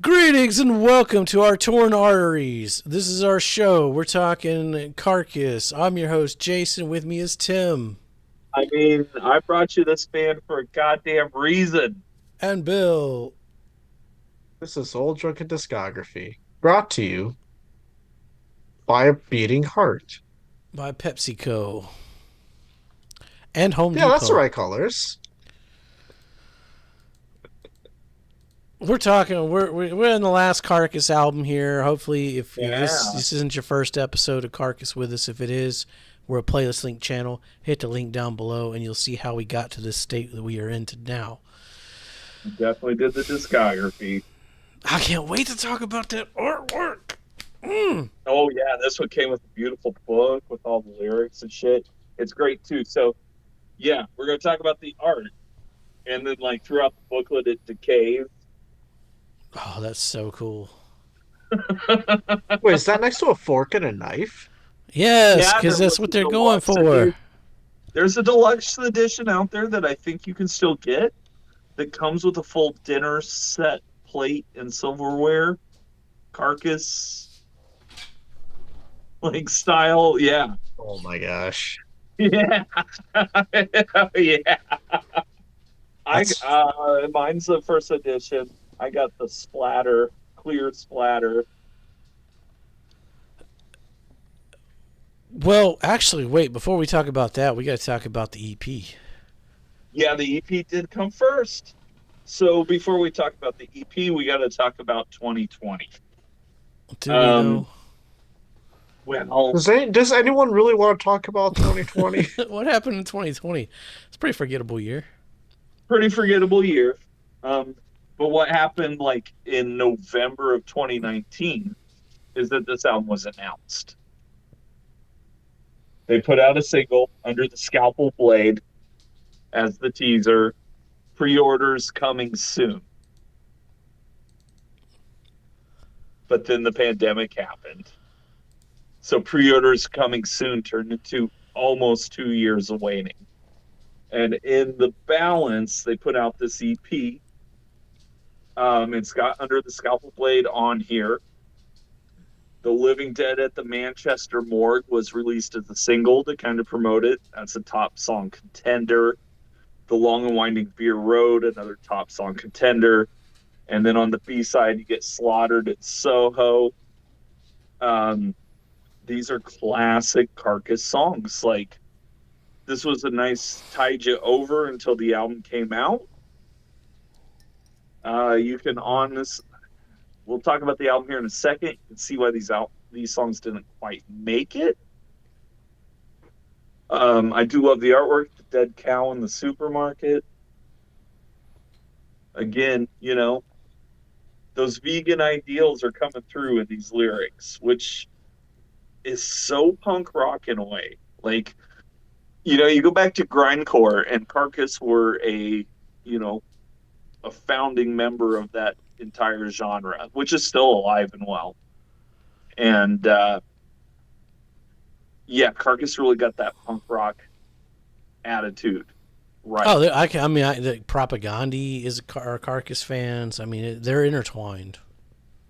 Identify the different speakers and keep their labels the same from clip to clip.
Speaker 1: Greetings and welcome to our Torn Arteries. This is our show. We're talking Carcass. I'm your host, Jason. With me is Tim
Speaker 2: I brought you this band for a goddamn reason.
Speaker 1: and Bill.
Speaker 3: This is Old Drunken Discography, brought to you by a beating heart.
Speaker 1: By PepsiCo and Home
Speaker 3: Yeah, that's the
Speaker 1: Depot.
Speaker 3: right colors.
Speaker 1: We're talking. We're in the last Carcass album here. Hopefully, if this
Speaker 2: Yeah,
Speaker 1: this isn't your first episode of Carcass with us, if it is, we're a playlist link channel. Hit the link down below, and you'll see how we got to this state that we are in to now.
Speaker 2: definitely did the discography.
Speaker 1: I can't wait to talk about that artwork.
Speaker 2: Oh yeah, this one came with a beautiful book with all the lyrics and shit. It's great too. So yeah, we're gonna talk about the art, and then like throughout the booklet it decays.
Speaker 1: Oh, that's so cool.
Speaker 3: Wait, is that next to a fork and a knife?
Speaker 1: Yes,
Speaker 2: Yeah,
Speaker 1: because
Speaker 2: there
Speaker 1: that's
Speaker 2: was
Speaker 1: what
Speaker 2: a
Speaker 1: they're going
Speaker 2: deluxe
Speaker 1: for.
Speaker 2: edition. There's a deluxe edition out there that I think you can still get that comes with a full dinner set, plate, and silverware. Carcass like style. Yeah.
Speaker 3: Oh my gosh.
Speaker 2: Yeah. Yeah. I
Speaker 3: That's
Speaker 2: mine's the first edition. I got the splatter, clear splatter.
Speaker 1: Well, actually, wait, before we talk about that, we got to talk about the EP.
Speaker 2: Yeah, the EP did come first. So before we talk about the EP, we got to talk about 2020.
Speaker 1: Do we
Speaker 2: Um,
Speaker 1: though?
Speaker 2: well,
Speaker 3: does anyone really want to talk about 2020?
Speaker 1: What happened in 2020? It's a pretty forgettable year.
Speaker 2: pretty forgettable year. Um, but what happened like in November of 2019 is that this album was announced. They put out a single under the scalpel blade as the teaser. Pre-orders coming soon. But then the pandemic happened. So pre-orders coming soon turned into almost 2 years of waiting. And in the balance, they put out this EP. It's got Under the Scalpel Blade on here. The Living Dead at the Manchester Morgue was released as a single to kind of promote it. That's a top song contender. The Long and Winding Beer Road, another top song contender. And then on the B side, you get Slaughtered at Soho. Um, these are classic Carcass songs. Like, this was a nice tide you over until the album came out. You can on this. We'll talk about the album here in a second and see why these songs didn't quite make it. I do love the artwork, the dead cow in the supermarket. Again, those vegan ideals are coming through in these lyrics, which is so punk rock in a way. Like, you go back to grindcore and Carcass were you know, a founding member of that entire genre, which is still alive and well. And yeah, Carcass really got that punk rock attitude right.
Speaker 1: Oh, the Propagandhi are Carcass fans. I mean, they're intertwined.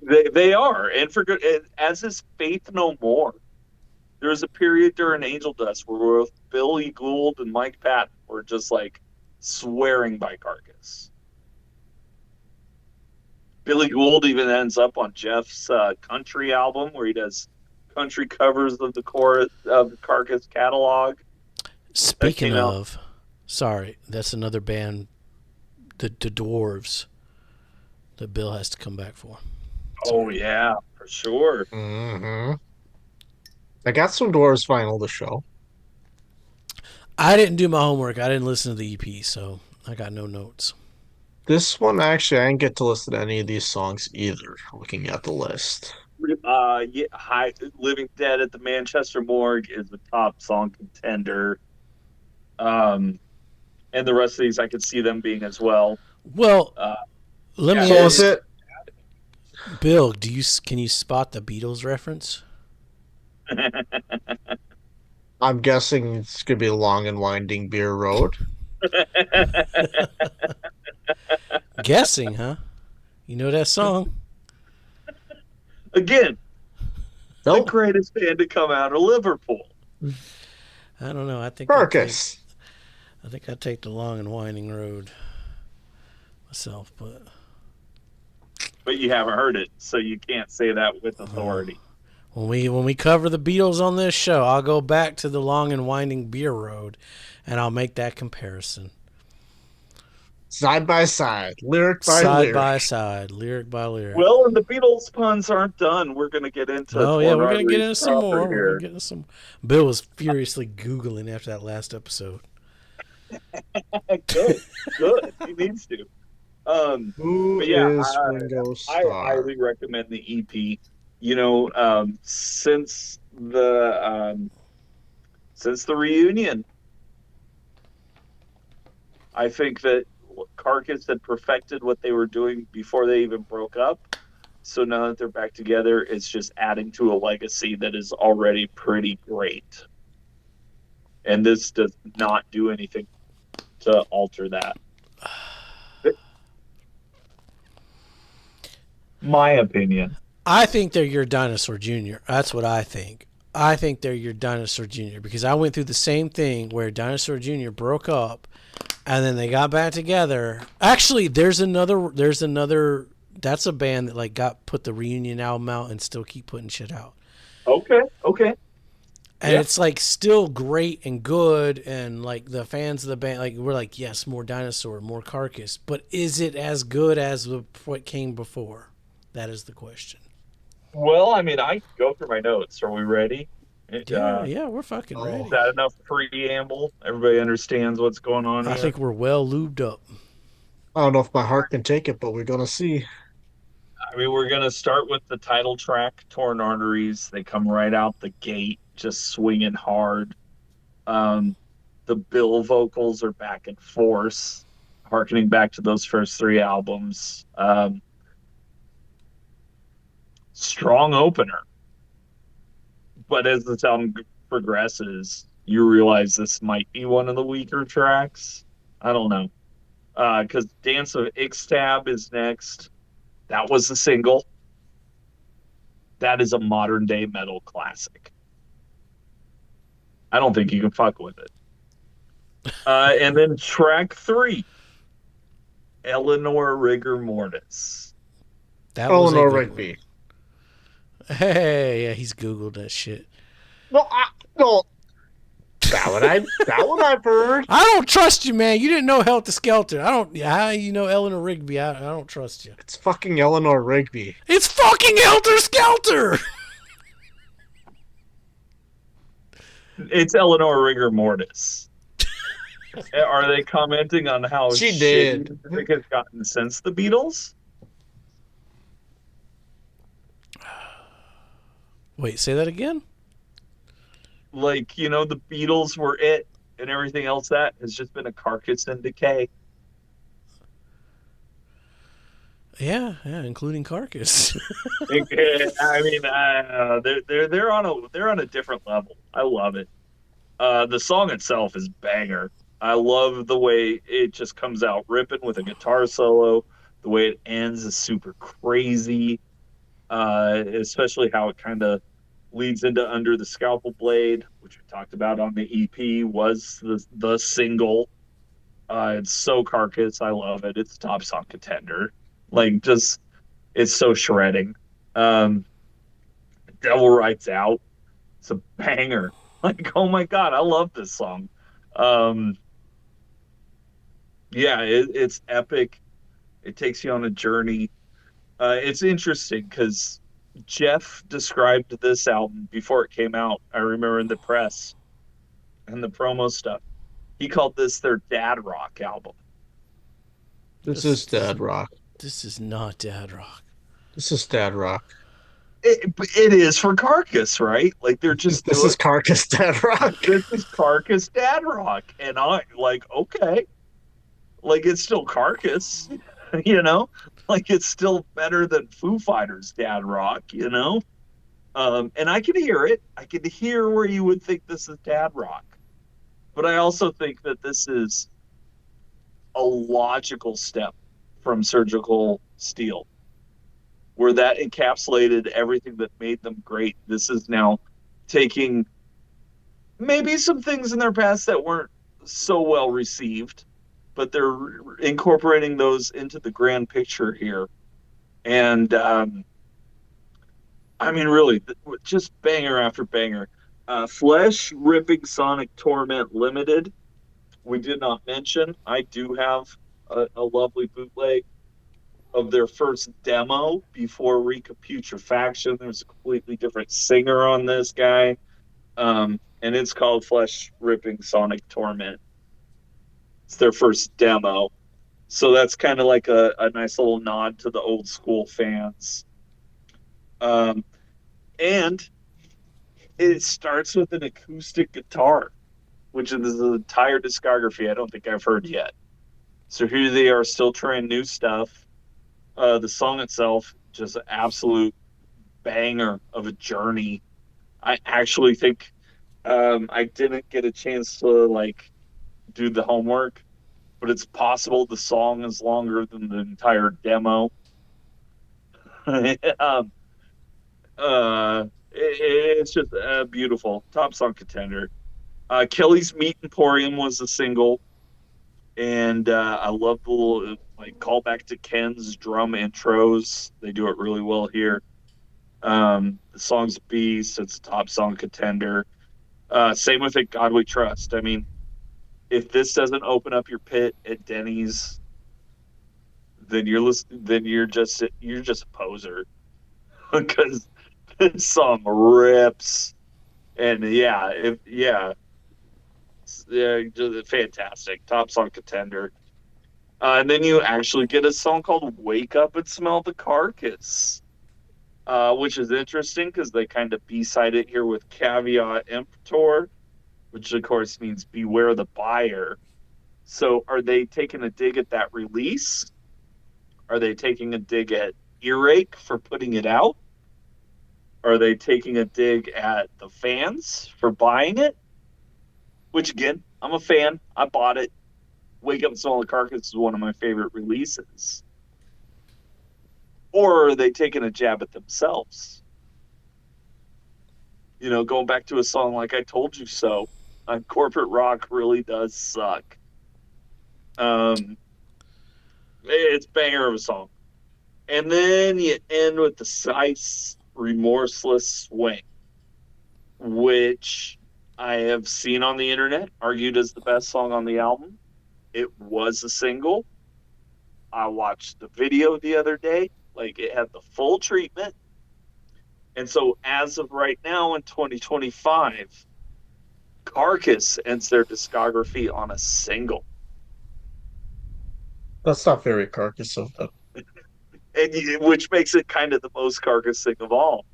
Speaker 2: They are, and for good as is Faith No More. There was a period during Angel Dust where both Billy Gould and Mike Patton were just like swearing by Carcass. Billy Gould even ends up on Jeff's country album where he does country covers of the chorus of the Carcass catalog that
Speaker 1: Speaking
Speaker 2: came out.
Speaker 1: of, sorry, that's another band, the Dwarves, that Bill has to come back for.
Speaker 2: Oh
Speaker 1: Sorry.
Speaker 2: yeah, for sure.
Speaker 3: Mm-hmm. I got some Doors vinyl to show.
Speaker 1: I didn't do my homework. I didn't listen to the EP, so I got no notes.
Speaker 3: This one, actually, I didn't get to listen to any of these songs either, looking at the list.
Speaker 2: Yeah, Living Dead at the Manchester Morgue is the top song contender. Um, and the rest of these, I could see them being as well.
Speaker 1: Well,
Speaker 2: Uh,
Speaker 1: let
Speaker 2: yeah,
Speaker 1: me
Speaker 3: So is
Speaker 1: ask,
Speaker 3: it?
Speaker 1: Bill, can you spot the Beatles reference?
Speaker 3: I'm guessing it's gonna be Long and Winding Beer Road.
Speaker 1: Guessing, huh? You know that song?
Speaker 2: Again, the
Speaker 3: Nope.
Speaker 2: greatest band to come out of Liverpool.
Speaker 1: I don't know.
Speaker 3: Carcass.
Speaker 1: I think I take the long and winding road myself, but
Speaker 2: But you haven't heard it, so you can't say that with authority.
Speaker 1: when we cover the Beatles on this show, I'll go back to the long and winding beer road, and I'll make that comparison.
Speaker 3: Side by side, lyric by
Speaker 1: Side
Speaker 3: lyric.
Speaker 1: by side, lyric by lyric.
Speaker 2: Well, and the Beatles puns aren't done. We're going to get into
Speaker 1: Oh yeah,
Speaker 2: Torn
Speaker 1: we're gonna get
Speaker 2: Arteries
Speaker 1: into some
Speaker 2: proper
Speaker 1: more. We're gonna
Speaker 2: here.
Speaker 1: get into some. Bill was furiously googling after that last episode.
Speaker 2: Good, good. He needs to.
Speaker 3: Who
Speaker 2: But yeah,
Speaker 3: is Ringo
Speaker 2: I
Speaker 3: Starr?
Speaker 2: highly recommend the EP. You know, since the reunion, I think that Carcass had perfected what they were doing before they even broke up. So now that they're back together, it's just adding to a legacy that is already pretty great. And this does not do anything to alter that. My opinion.
Speaker 1: I think they're your Dinosaur Jr. That's what I think. I think they're your Dinosaur Jr. because I went through the same thing where Dinosaur Jr. broke up and then they got back together. Actually, there's another that's a band that like got put the reunion album out and still keep putting shit out.
Speaker 2: Okay, okay.
Speaker 1: And
Speaker 2: Yeah.
Speaker 1: it's like still great and good and like the fans of the band like we're like yes, more Dinosaur, more Carcass, but is it as good as what came before? That is the question.
Speaker 2: Well, I mean, I can go through my notes. Are we ready?
Speaker 1: Yeah, yeah, we're fucking
Speaker 3: Oh,
Speaker 2: Is
Speaker 1: ready.
Speaker 2: that enough preamble? Everybody understands what's going on
Speaker 1: I
Speaker 2: here?
Speaker 1: think we're well lubed up.
Speaker 3: I don't know if my heart can take it, but we're gonna see.
Speaker 2: I mean, we're going to start with the title track, Torn Arteries. They come right out the gate, just swinging hard. Um, the Bill vocals are back in force, harkening back to those first three albums. Strong opener. But as the album progresses, you realize this might be one of the weaker tracks. I don't know. Because Dance of Ixtab is next. That was the single. That is a modern day metal classic. I don't think you can fuck with it. And then track three, Eleanor Rigor Mortis.
Speaker 1: That was a
Speaker 3: Eleanor
Speaker 1: good one.
Speaker 3: Rigby.
Speaker 1: Hey, yeah, he's Googled that shit.
Speaker 3: No. That one I've heard.
Speaker 1: I don't trust you, man. You didn't know Helter Skelter. I don't. How you know Eleanor Rigby? I don't trust you.
Speaker 3: It's fucking Eleanor Rigby.
Speaker 1: It's fucking Helter Skelter.
Speaker 2: It's Eleanor Rigor Mortis. Are they commenting on how
Speaker 3: She
Speaker 2: shitty
Speaker 3: did.
Speaker 2: music has gotten since the Beatles?
Speaker 1: Wait, say that again.
Speaker 2: Like, the Beatles were it, and everything else that has just been a carcass in decay.
Speaker 1: Yeah, including Carcass.
Speaker 2: I mean, they're on a different level. I love it. The song itself is banger. I love the way it just comes out ripping with a guitar solo. The way it ends is super crazy. Especially how it kind of leads into Under the Scalpel Blade, which we talked about on the EP, was the single. It's so Carcass. I love it. It's a top song contender. Like, just, it's so shredding. Um, Devil Rides Out. It's a banger. Like, oh my God, I love this song. Um, yeah, it's epic. It takes you on a journey. It's interesting because Jeff described this album before it came out. I remember in the press and the promo stuff. He called this their dad rock album.
Speaker 3: This is Dad Rock.
Speaker 1: This is not Dad Rock.
Speaker 3: This is Dad Rock.
Speaker 2: It is for Carcass, right? Like they're just
Speaker 3: This
Speaker 2: doing
Speaker 3: is Carcass Dad Rock.
Speaker 2: this is Carcass dad rock, and I like okay, like it's still Carcass, you know, like it's still better than Foo Fighters dad rock. And I can hear it. I can hear where you would think this is dad rock, but I also think that this is a logical step from Surgical Steel. where that encapsulated everything that made them great. This is now taking maybe some things in their past that weren't so well received, but they're incorporating those into the grand picture here. And I mean, really, just banger after banger. Flesh Ripping Sonic Torment Limited. We did not mention. I do have a lovely bootleg of their first demo before Recaputrefaction. There's a completely different singer on this guy, and it's called Flesh Ripping Sonic Torment. It's their first demo, so that's kind of like a nice little nod to the old school fans. Um, and it starts with an acoustic guitar, which is the entire discography I don't think I've heard yet. So here they are still trying new stuff. The song itself, just an absolute banger of a journey. I actually think I didn't get a chance to like do the homework, but it's possible the song is longer than the entire demo. um, it's just beautiful. Top song contender. Kelly's Meat Emporium was a single, and I love the little like callback to Ken's drum intros. They do it really well here. The song's Beast. It's a top song contender. Same with It God We Trust. I mean, if this doesn't open up your pit at Denny's, then you're just a poser because this song rips. And yeah, just fantastic. Top song contender. And then you actually get a song called "Wake Up and Smell the Carcass," which is interesting because they kind of B-side it here with Caveat Emptor, which of course means beware the buyer. So are they taking a dig at that release? Are they taking a dig at Earache for putting it out? Are they taking a dig at the fans for buying it? Which again, I'm a fan. I bought it. Wake Up and Smell the Carcass is one of my favorite releases. Or are they taking a jab at themselves? Going back to a song like I Told You So, corporate rock really does suck. Um, it's banger of a song. And then you end with the Sice Remorseless Swing, which I have seen on the internet argued as the best song on the album. It was a single. I watched the video the other day. Like, it had the full treatment. And so, as of right now in 2025, Carcass ends their discography on a single.
Speaker 3: That's not very Carcass of them.
Speaker 2: Which makes it kind of the most Carcass thing of all.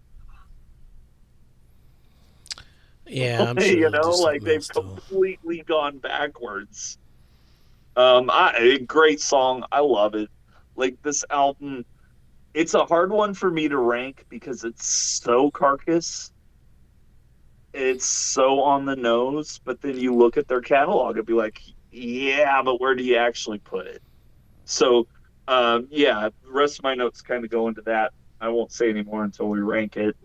Speaker 1: Yeah, I'm sure they'll do
Speaker 2: Like
Speaker 1: something
Speaker 2: they've
Speaker 1: else too.
Speaker 2: completely gone backwards. Great song. I love it. Like this album, it's a hard one for me to rank because it's so Carcass. It's so on the nose, but then you look at their catalog and be like, yeah, but where do you actually put it? So, yeah, the rest of my notes kind of go into that. I won't say anymore until we rank it.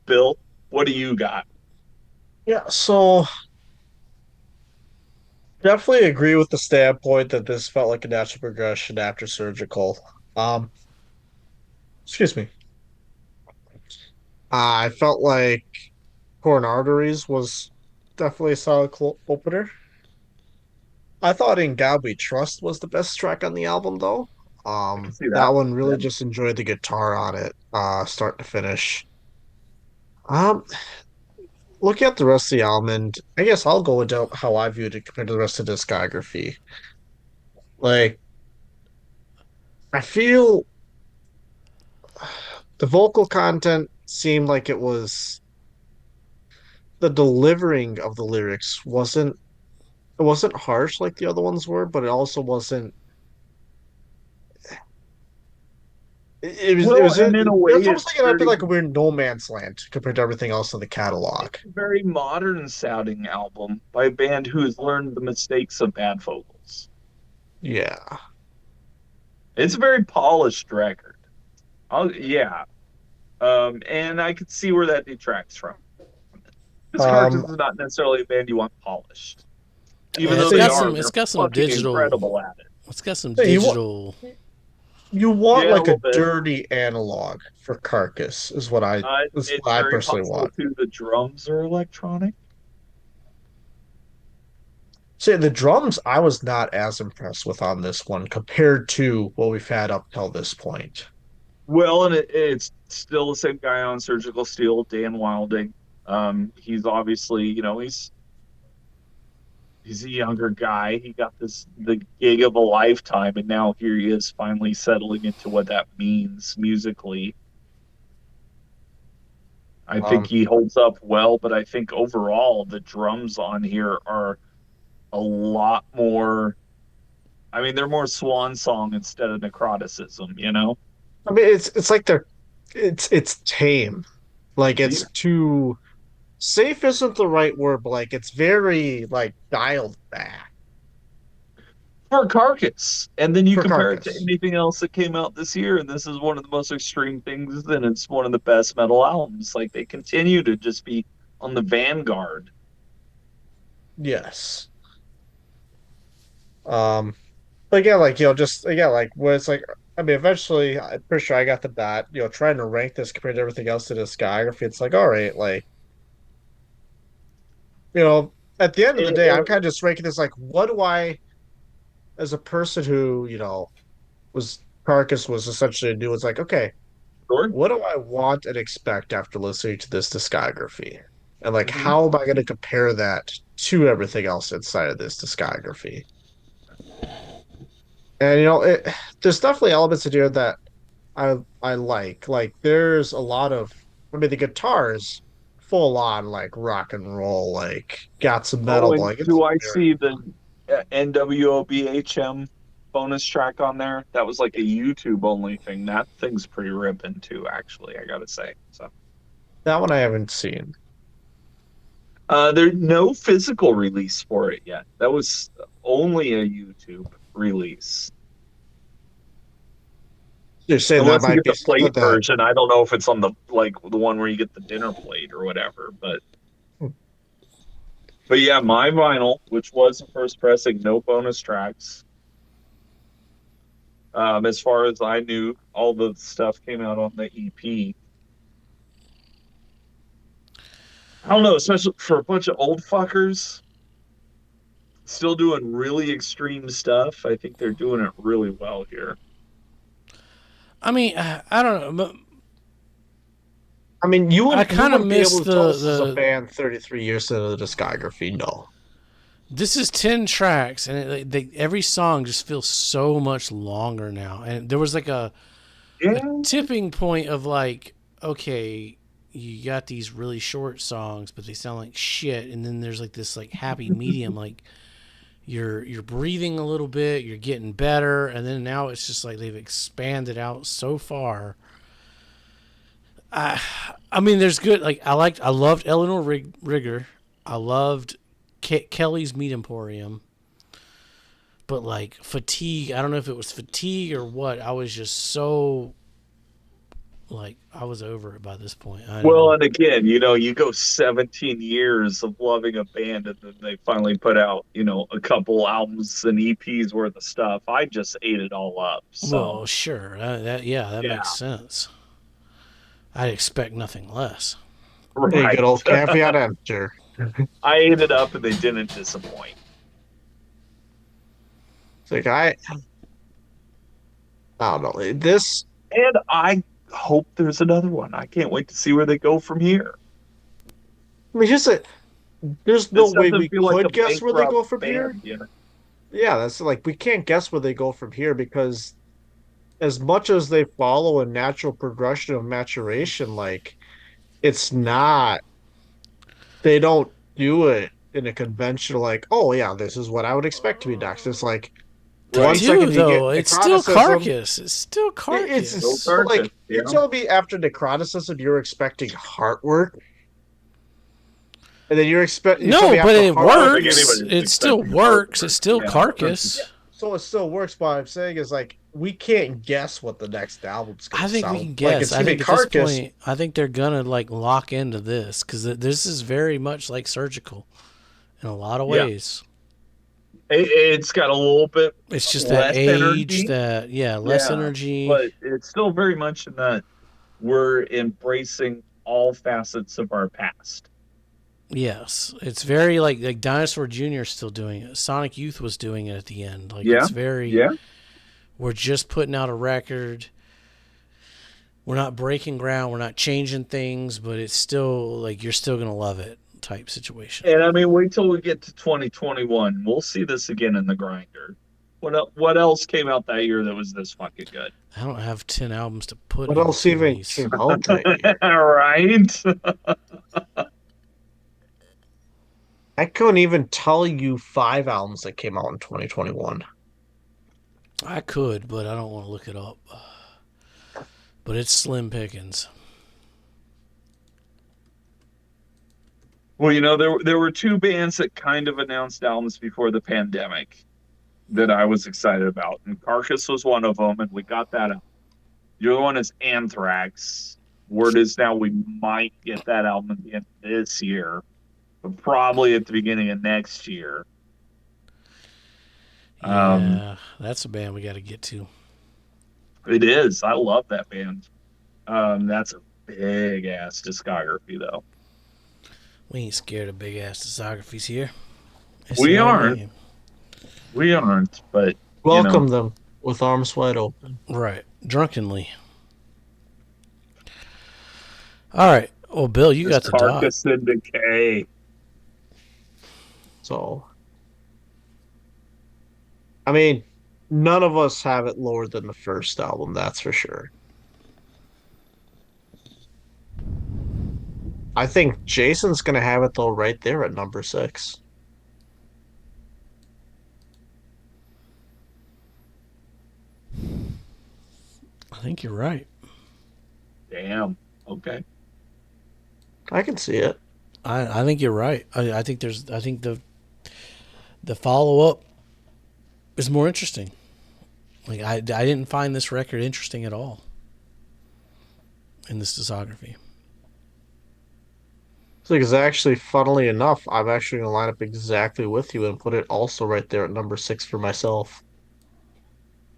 Speaker 2: Bill, what do you got?
Speaker 3: Yeah, so definitely agree with the standpoint that this felt like a natural progression after surgical. Um, excuse me. I felt like Torn Arteries was definitely a solid opener. I thought In God We Trust was the best track on the album, though.
Speaker 2: I can see
Speaker 3: That
Speaker 2: that.
Speaker 3: one really
Speaker 2: Yeah.
Speaker 3: just enjoyed the guitar on it, start to finish. Um, Looking at the rest of the album, and I guess I'll go into how I viewed it compared to the rest of the discography. Like, I feel the vocal content seemed like the delivering of the lyrics wasn't harsh like the other ones were, but it also wasn't.
Speaker 2: Well, and in a way,
Speaker 3: It's almost
Speaker 2: it's
Speaker 3: like it happened
Speaker 2: very,
Speaker 3: like a weird no man's land compared to everything else in the catalog.
Speaker 2: it's a very modern sounding album by a band who has learned the mistakes of bad vocals.
Speaker 3: Yeah.
Speaker 2: It's a very polished record. Yeah. And I could see where that detracts from it. Because Carcass
Speaker 3: Um,
Speaker 2: is not necessarily a band you want polished. Even
Speaker 1: Yeah,
Speaker 2: though
Speaker 3: so
Speaker 2: they
Speaker 3: you,
Speaker 2: are,
Speaker 1: it's
Speaker 2: they're
Speaker 1: got some
Speaker 2: fucking
Speaker 1: digital.
Speaker 2: incredible at it.
Speaker 1: It's got some
Speaker 3: you want
Speaker 1: digital.
Speaker 3: you want
Speaker 2: Yeah, a
Speaker 3: like
Speaker 2: little
Speaker 3: a
Speaker 2: bit.
Speaker 3: dirty analog for Carcass is
Speaker 2: It's
Speaker 3: what I
Speaker 2: very
Speaker 3: personally
Speaker 2: possible
Speaker 3: want.
Speaker 2: too. The drums are electronic.
Speaker 3: See, the drums I was not as impressed with on this one compared to what we've had up till this point.
Speaker 2: Well, and it's still the same guy on Surgical Steel, Dan Wilding. He's obviously, he's a younger guy. He got the gig of a lifetime, and now here he is finally settling into what that means musically. I think
Speaker 3: Um,
Speaker 2: he holds up well, but I think overall the drums on here are a lot more. I mean, they're more swan song instead of necroticism, you know?
Speaker 3: I mean, it's like it's tame. Like
Speaker 2: Yeah.
Speaker 3: it's too safe isn't the right word, but like it's very like dialed back
Speaker 2: For Carcass. And then you
Speaker 3: for
Speaker 2: compare it to
Speaker 3: Carcass.
Speaker 2: anything else that came out this year, and this is one of the most extreme things, and it's one of the best metal albums. Like they continue to just be on the vanguard.
Speaker 3: Yes. Um, but yeah, like just yeah, like where it's like I mean, eventually, I'm pretty sure I got the bat. Trying to rank this compared to everything else in discography, it's like all right, like at the end of the
Speaker 2: And,
Speaker 3: day, I'm
Speaker 2: and
Speaker 3: kind of just ranking this like, what do I, as a person who was Carcass was essentially new. It's like, okay,
Speaker 2: sure.
Speaker 3: what do I want and expect after listening to this discography? And like,
Speaker 2: Mhm.
Speaker 3: how am I going to compare that to everything else inside of this discography? And there's definitely elements in here that I like. Like, there's a lot of, I mean, the guitars full on like rock and roll, like got some
Speaker 2: Oh,
Speaker 3: metal, but
Speaker 2: and
Speaker 3: like it's
Speaker 2: do I
Speaker 3: very
Speaker 2: see the NWOBHM bonus track on there? That was like a YouTube only thing. That thing's pretty ripping too, actually, I gotta say. So
Speaker 3: that one I haven't seen.
Speaker 2: there's no physical release for it yet. That was only a YouTube release.
Speaker 3: You're saying that
Speaker 2: Unless you
Speaker 3: might
Speaker 2: get
Speaker 3: be
Speaker 2: the
Speaker 3: something
Speaker 2: plate
Speaker 3: that
Speaker 2: version. I don't know if it's on the one where you get the dinner plate or whatever, but yeah, my vinyl, which was the first pressing, no bonus tracks. As far as I knew, all the stuff came out on the EP. I don't know, especially for a bunch of old fuckers still doing really extreme stuff. I think they're doing it really well here.
Speaker 1: I mean, I don't know, but
Speaker 3: I mean,
Speaker 1: I
Speaker 3: you
Speaker 1: kind of
Speaker 3: wouldn't be
Speaker 1: miss
Speaker 3: able to tell
Speaker 1: the
Speaker 3: this is a
Speaker 1: the.
Speaker 3: band 33 years into the discography. No.
Speaker 1: This is 10 tracks, and every song just feels so much longer now. And there was like a
Speaker 2: Yeah,
Speaker 1: tipping point of like, okay, you got these really short songs, but they sound like shit. And then there's like this like happy medium, like you're breathing a little bit, you're getting better, and then now it's just like they've expanded out so far. I mean, there's good. Like I loved Eleanor Rigger. I loved Kelly's Meat Emporium. But like fatigue, I don't know if it was fatigue or what. I was just so like I was over it by this point. I
Speaker 2: well,
Speaker 1: didn't.
Speaker 2: and again, you go 17 years of loving a band, and then they finally put out, a couple albums and EPs worth of stuff. I just ate it all up. So,
Speaker 1: Well, sure. That yeah, that makes
Speaker 2: yeah,
Speaker 1: sense. I'd expect nothing less.
Speaker 3: A
Speaker 2: right.
Speaker 3: good old caveat emptor.
Speaker 2: I ate it up, and they didn't disappoint.
Speaker 3: It's like I don't know. This
Speaker 2: And I hope there's another one. I can't wait to see where they go from here.
Speaker 3: I mean, just there's no
Speaker 2: This
Speaker 3: way
Speaker 2: doesn't
Speaker 3: we
Speaker 2: feel like a
Speaker 3: could guess where they
Speaker 2: bankrupt
Speaker 3: go from here.
Speaker 2: band, you know?
Speaker 3: Yeah, that's like we can't guess where they go from here because as much as they follow a natural progression of maturation, like it's not they don't do it in a conventional like, oh yeah, this is what I would expect to be next. It's like
Speaker 1: They
Speaker 3: one
Speaker 2: Right.
Speaker 1: do
Speaker 3: second you get
Speaker 1: though. It's still
Speaker 3: necroticism.
Speaker 1: Carcass. It's still
Speaker 2: Bill
Speaker 1: Carcass.
Speaker 3: But like
Speaker 2: Carcass,
Speaker 3: you're telling me after necroticism you're expecting heart work, and then you tell
Speaker 1: No,
Speaker 3: me
Speaker 1: but
Speaker 3: after
Speaker 1: it
Speaker 3: heart
Speaker 2: I don't
Speaker 3: work
Speaker 2: think
Speaker 1: works.
Speaker 2: anybody's
Speaker 1: It still
Speaker 2: expecting hard
Speaker 1: works. It's
Speaker 2: work.
Speaker 1: still
Speaker 2: Yeah.
Speaker 3: yeah.
Speaker 1: Carcass.
Speaker 3: so it still works. But what I'm saying is like we can't guess what the next album's
Speaker 1: I
Speaker 3: gonna
Speaker 1: think we
Speaker 3: sound
Speaker 1: can
Speaker 3: like.
Speaker 1: guess.
Speaker 3: It's
Speaker 1: I
Speaker 3: gonna be
Speaker 1: think at this
Speaker 3: Carcass.
Speaker 1: point, I think they're gonna like lock into this because this is very much like Surgical in a lot of
Speaker 2: Yeah,
Speaker 1: ways.
Speaker 2: it's got a little bit
Speaker 1: It's just that
Speaker 2: less
Speaker 1: age,
Speaker 2: energy.
Speaker 1: that yeah, less
Speaker 2: Yeah,
Speaker 1: energy.
Speaker 2: but it's still very much in that we're embracing all facets of our past.
Speaker 1: Yes, it's very like Dinosaur Jr. is still doing it. Sonic Youth was doing it at the end. Like
Speaker 2: Yeah,
Speaker 1: it's very
Speaker 2: yeah.
Speaker 1: we're just putting out a record. We're not breaking ground. We're not changing things, but it's still like you're still gonna love it type situation.
Speaker 2: And I mean, wait till we get to 2021. We'll see this again in the grinder. What else came out that year that was this fucking good?
Speaker 1: I don't have 10 albums to put
Speaker 3: What else
Speaker 1: into
Speaker 3: even
Speaker 1: these.
Speaker 3: came out that year?
Speaker 2: Right?
Speaker 3: I couldn't even tell you 5 albums that came out in 2021.
Speaker 1: I could, but I don't want to look it up. But it's slim pickings.
Speaker 2: Well, there were two bands that kind of announced albums before the pandemic that I was excited about, and Carcass was one of them, and we got that out. The other one is Anthrax. Word is now we might get that album at the end of this year, but probably at the beginning of next year. Um,
Speaker 1: Yeah, that's a band we got to get to.
Speaker 2: it is. I love that band. That's a big ass discography, though.
Speaker 1: We ain't scared of big ass discographies here. It's in
Speaker 2: We
Speaker 1: our
Speaker 2: aren't.
Speaker 1: name.
Speaker 2: We aren't, but you know,
Speaker 3: Welcome them with arms wide open.
Speaker 1: Right. Drunkenly. All right. Well, Bill, you
Speaker 2: this
Speaker 1: got the dot.
Speaker 2: Carcass and Decay.
Speaker 3: So, I mean, none of us have it lower than the first album, that's for sure. I think Jason's gonna have it though right there at number 6.
Speaker 1: I think you're right.
Speaker 2: Damn. Okay.
Speaker 3: I can see it.
Speaker 1: I think you're right. I think the follow up is more interesting. Like I didn't find this record interesting at all in this discography.
Speaker 3: Because actually, funnily enough, I'm actually gonna line up exactly with you and put it also right there at number 6 for myself.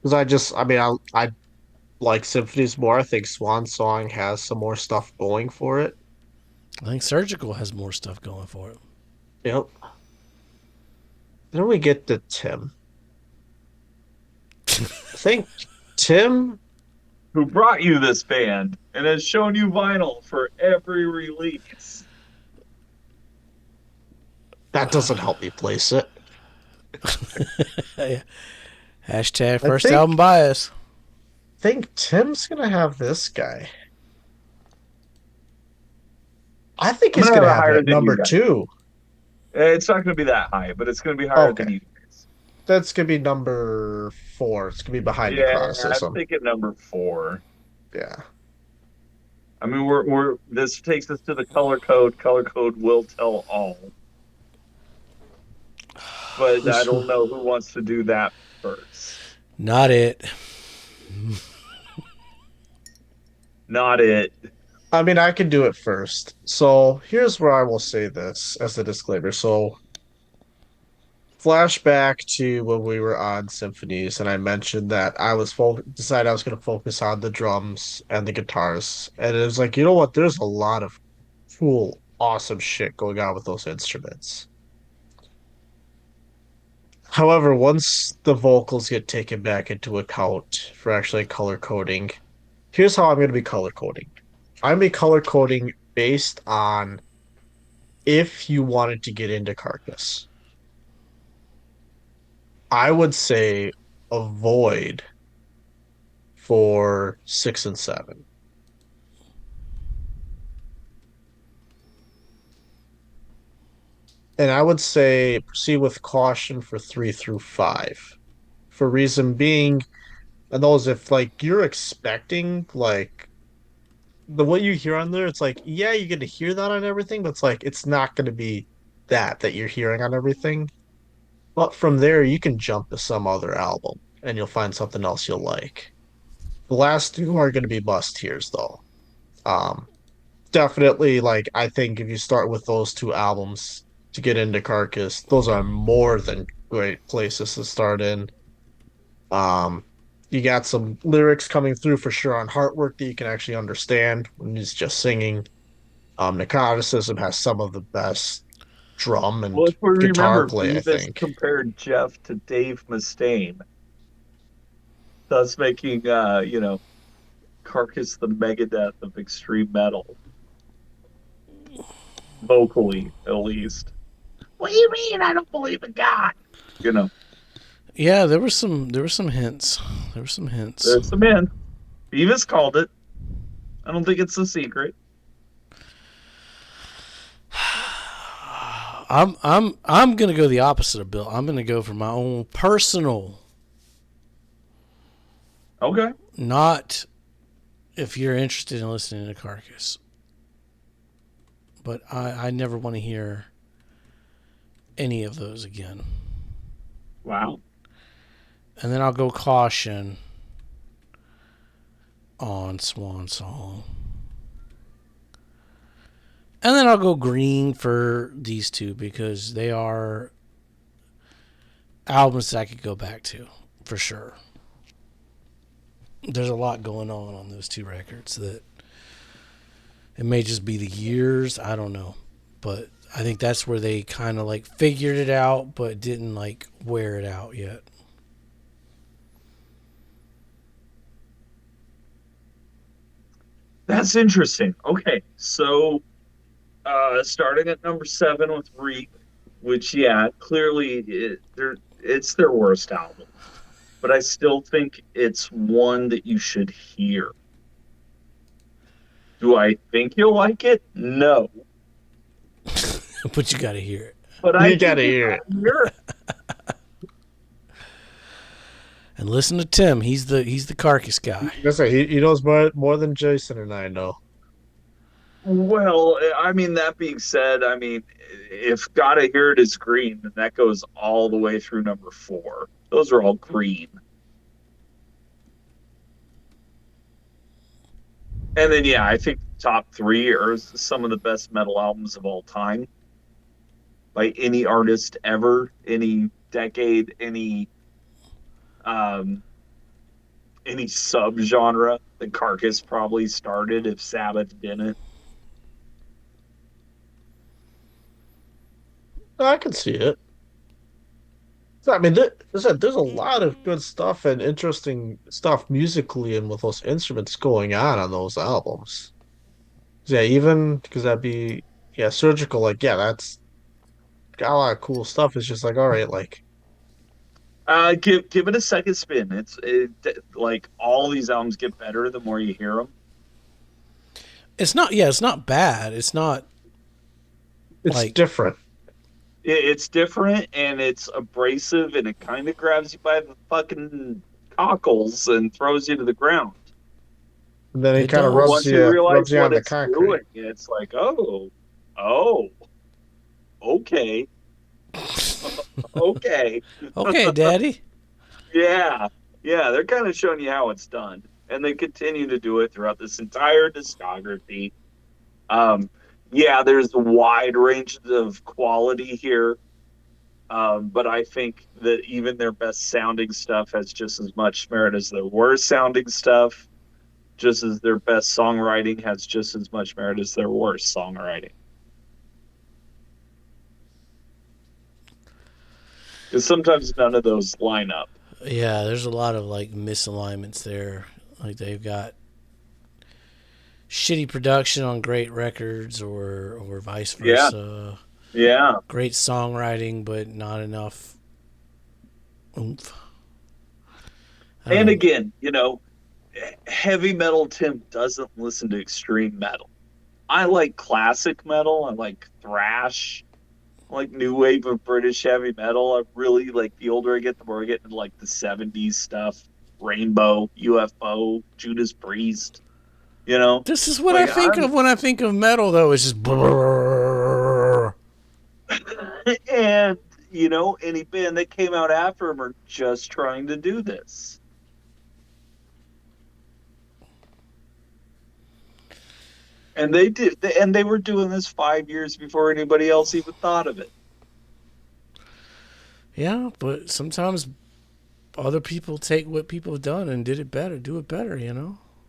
Speaker 3: Because I mean, I like symphonies more. I think Swan Song has some more stuff going for it.
Speaker 1: I think Surgical has more stuff going for it.
Speaker 3: Yep. Then we get to Tim. I think Tim,
Speaker 2: Who brought you this band and has shown you vinyl for every release?
Speaker 3: that doesn't help me place it.
Speaker 1: Hashtag
Speaker 3: I
Speaker 1: first
Speaker 3: think
Speaker 1: album bias.
Speaker 3: think Tim's gonna have this guy. I think
Speaker 2: I'm
Speaker 3: he's
Speaker 2: gonna have
Speaker 3: gonna
Speaker 2: it
Speaker 3: have it
Speaker 2: higher
Speaker 3: at
Speaker 2: than you
Speaker 3: number
Speaker 2: guys.
Speaker 3: 2.
Speaker 2: It's not going to be that high, but it's going to be higher than
Speaker 3: Okay.
Speaker 2: you guys.
Speaker 3: That's gonna be number 4. It's gonna be behind
Speaker 2: Yeah, I'm
Speaker 3: Necroticism.
Speaker 2: thinking number 4.
Speaker 3: Yeah.
Speaker 2: I mean, we're this takes us to the color code. Color code will tell all, but I
Speaker 3: This
Speaker 2: don't know who wants to do that first.
Speaker 1: Not it.
Speaker 2: Not it.
Speaker 3: I mean, I can do it first. So here's where I will say this as a disclaimer. So flashback to when we were on symphonies, and I mentioned that I was decided I was going to focus on the drums and the guitars, and it was like, you know what? There's a lot of cool, awesome shit going on with those instruments. However, once the vocals get taken back into account for actually color coding, here's how I'm going to be color coding. I'm be color coding based on if you wanted to get into Carcass. I would say avoid for 6 and 7. And I would say proceed with caution for 3 through 5. For reason being, and those if like you're expecting like the what you hear on there, it's like, yeah, you're gonna hear that on everything, but it's like it's not gonna be that you're hearing on everything. But from there, you can jump to some other album and you'll find something else you'll like. The last two are going to be must hears, though. Um, Definitely, like, I think if you start with those two albums to get into Carcass, those are more than great places to start in. Um, you got some lyrics coming through for sure on Heartwork that you can actually understand when he's just singing. Necroticism has some of the best drum
Speaker 2: Well,
Speaker 3: and
Speaker 2: if we
Speaker 3: guitar
Speaker 2: remember,
Speaker 3: play, I
Speaker 2: Beavis
Speaker 3: think.
Speaker 2: compared Jeff to Dave Mustaine, thus making Carcass the Megadeth of extreme metal, vocally at least. What do you mean I don't believe in God? You know,
Speaker 1: Yeah, there were some hints. There were some hints.
Speaker 2: there's the man. Beavis called it. I don't think it's a secret.
Speaker 1: I'm gonna go the opposite of Bill. I'm gonna go for my own personal,
Speaker 2: Okay.
Speaker 1: not if you're interested in listening to Carcass. But I never want to hear any of those again.
Speaker 2: Wow.
Speaker 1: And then I'll go caution on Swan Song. And then I'll go green for these two because they are albums that I could go back to for sure. There's a lot going on those two records that it may just be the years, I don't know. But I think that's where they kind of like figured it out but didn't like wear it out yet.
Speaker 2: That's interesting. Okay. So starting at number 7 with Reek, which, yeah, clearly it's their worst album. But I still think it's one that you should hear. Do I think you'll like it? No.
Speaker 1: But you got to hear it.
Speaker 2: But I
Speaker 3: You
Speaker 2: think
Speaker 3: gotta
Speaker 2: you
Speaker 3: hear it.
Speaker 2: gotta hear it.
Speaker 1: And listen to Tim. He's the Carcass guy.
Speaker 3: That's right. He knows more than Jason and I know.
Speaker 2: Well, I mean, that being said, I mean, if Gotta Hear It is green, then that goes all the way through number 4. Those are all green. And then, yeah, I think top 3 are some of the best metal albums of all time by any artist ever, any decade, um, any subgenre that Carcass probably started if Sabbath didn't.
Speaker 3: I can see it. So, I mean, there's a lot of good stuff and interesting stuff musically and with those instruments going on those albums. Yeah, even because that'd be yeah, surgical. Like, yeah, that's got a lot of cool stuff. It's just like, all right, like
Speaker 2: Give it a second spin. Like all these albums get better the more you hear them.
Speaker 1: It's not bad. It's not
Speaker 3: it's
Speaker 1: like
Speaker 3: different.
Speaker 2: It's different and it's abrasive and it kind of grabs you by the fucking cockles and throws you to the ground.
Speaker 3: And then he
Speaker 1: it
Speaker 3: kind of
Speaker 2: But
Speaker 1: does.
Speaker 2: once you
Speaker 3: rubs
Speaker 2: realize
Speaker 3: you on
Speaker 2: what
Speaker 3: the
Speaker 2: it's
Speaker 3: concrete.
Speaker 2: doing, it's like, oh, okay, okay,
Speaker 1: Okay, Daddy.
Speaker 2: yeah, yeah. They're kind of showing you how it's done, and they continue to do it throughout this entire discography. Um, yeah, there's a wide range of quality here. But I think that even their best sounding stuff has just as much merit as their worst sounding stuff, just as their best songwriting has just as much merit as their worst songwriting. Because sometimes none of those line up.
Speaker 1: Yeah, there's a lot of like misalignments there. Like they've got shitty production on great records or vice
Speaker 2: Yeah,
Speaker 1: versa.
Speaker 2: yeah.
Speaker 1: Great songwriting but not enough oomph.
Speaker 2: And
Speaker 1: Um,
Speaker 2: again, heavy metal Tim doesn't listen to extreme metal. I like classic metal. I like thrash. I like new wave of British heavy metal. I really like the older I get, the more I get into like the 70s stuff. Rainbow, UFO, Judas Priest, you know?
Speaker 1: this is what I
Speaker 2: Like
Speaker 1: think
Speaker 2: I'm
Speaker 1: of when I think of metal though. It's just brrrr.
Speaker 2: and any band that came out after him are just trying to do this. And they did, and they were doing this 5 years before anybody else even thought of it.
Speaker 1: Yeah, but sometimes other people take what people have done and do it better,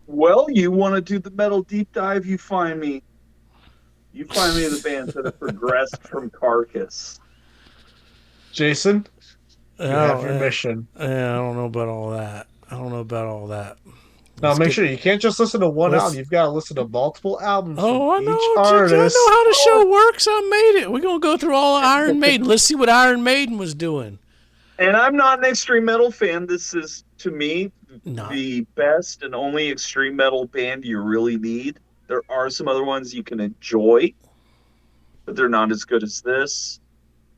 Speaker 2: Well, you want to do the metal deep dive, you find me the bands that have progressed from Carcass.
Speaker 3: Jason, you have your
Speaker 1: Oh,
Speaker 3: mission.
Speaker 1: yeah, I don't know about all that.
Speaker 3: Now
Speaker 1: Let's
Speaker 3: make
Speaker 1: get.
Speaker 3: sure you can't just listen to one album.
Speaker 1: Let's.
Speaker 3: You've got to llisten to multiple albums from
Speaker 1: Oh, I
Speaker 3: each
Speaker 1: know. I
Speaker 3: artist.
Speaker 1: know how the show works. I made it. We're gonna go through all of Iron Maiden. Let's see what Iron Maiden was doing.
Speaker 2: And I'm not an extreme metal fan. This is, to me,
Speaker 1: Not.
Speaker 2: the best and only extreme metal band you really need. There are some other ones you can enjoy, but they're not as good as this.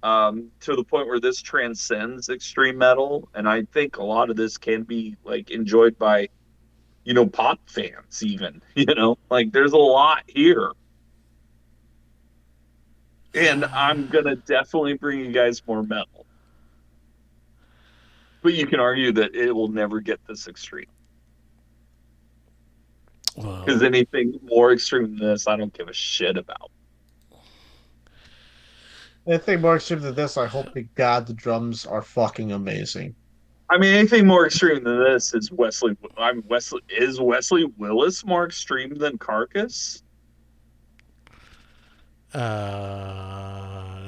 Speaker 2: To the point where this transcends extreme metal, and I think a lot of this can be like enjoyed by, pop fans even. Like there's a lot here, and I'm gonna definitely bring you guys more metal. But you can argue that it will never get this extreme.
Speaker 1: Well,
Speaker 2: Because anything more extreme than this, I don't give a shit about.
Speaker 3: Anything more extreme than this, I hope to God the drums are fucking amazing.
Speaker 2: I mean, anything more extreme than this is Wesley. Is Wesley Willis more extreme than Carcass?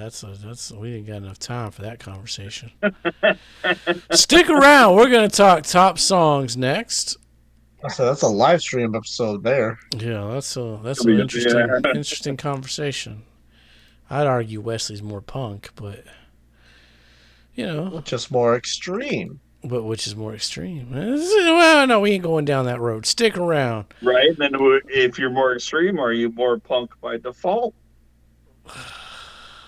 Speaker 1: that's we didn't got enough time for that conversation. Stick around. We're gonna talk top songs next.
Speaker 3: So that's a live stream episode there.
Speaker 1: Yeah, that's an
Speaker 2: Yeah.
Speaker 1: interesting conversation. I'd argue Wesley's more punk, but
Speaker 3: Just more extreme.
Speaker 1: but which is more extreme? Well, no, we ain't going down that road. Stick around.
Speaker 2: Right? And then if you're more extreme, are you more punk by default?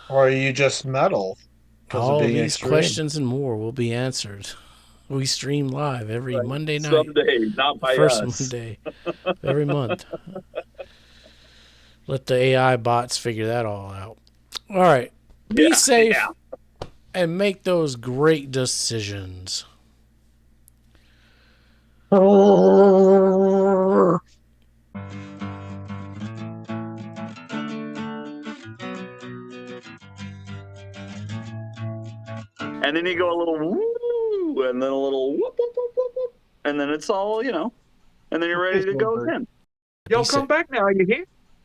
Speaker 3: Or are you just metal? Because of
Speaker 1: All
Speaker 3: being
Speaker 1: these
Speaker 3: extreme.
Speaker 1: questions and more will be answered. We stream live every
Speaker 2: Right.
Speaker 1: Monday night.
Speaker 2: Someday, not by
Speaker 1: First
Speaker 2: us.
Speaker 1: Monday every month. Let the AI bots figure that all out. All right. Be safe and make those great decisions.
Speaker 2: And then you go a little woo, and then a little whoop, whoop, whoop, whoop, whoop, and then it's all, and then you're ready to go again. Yo, come back now, you hear?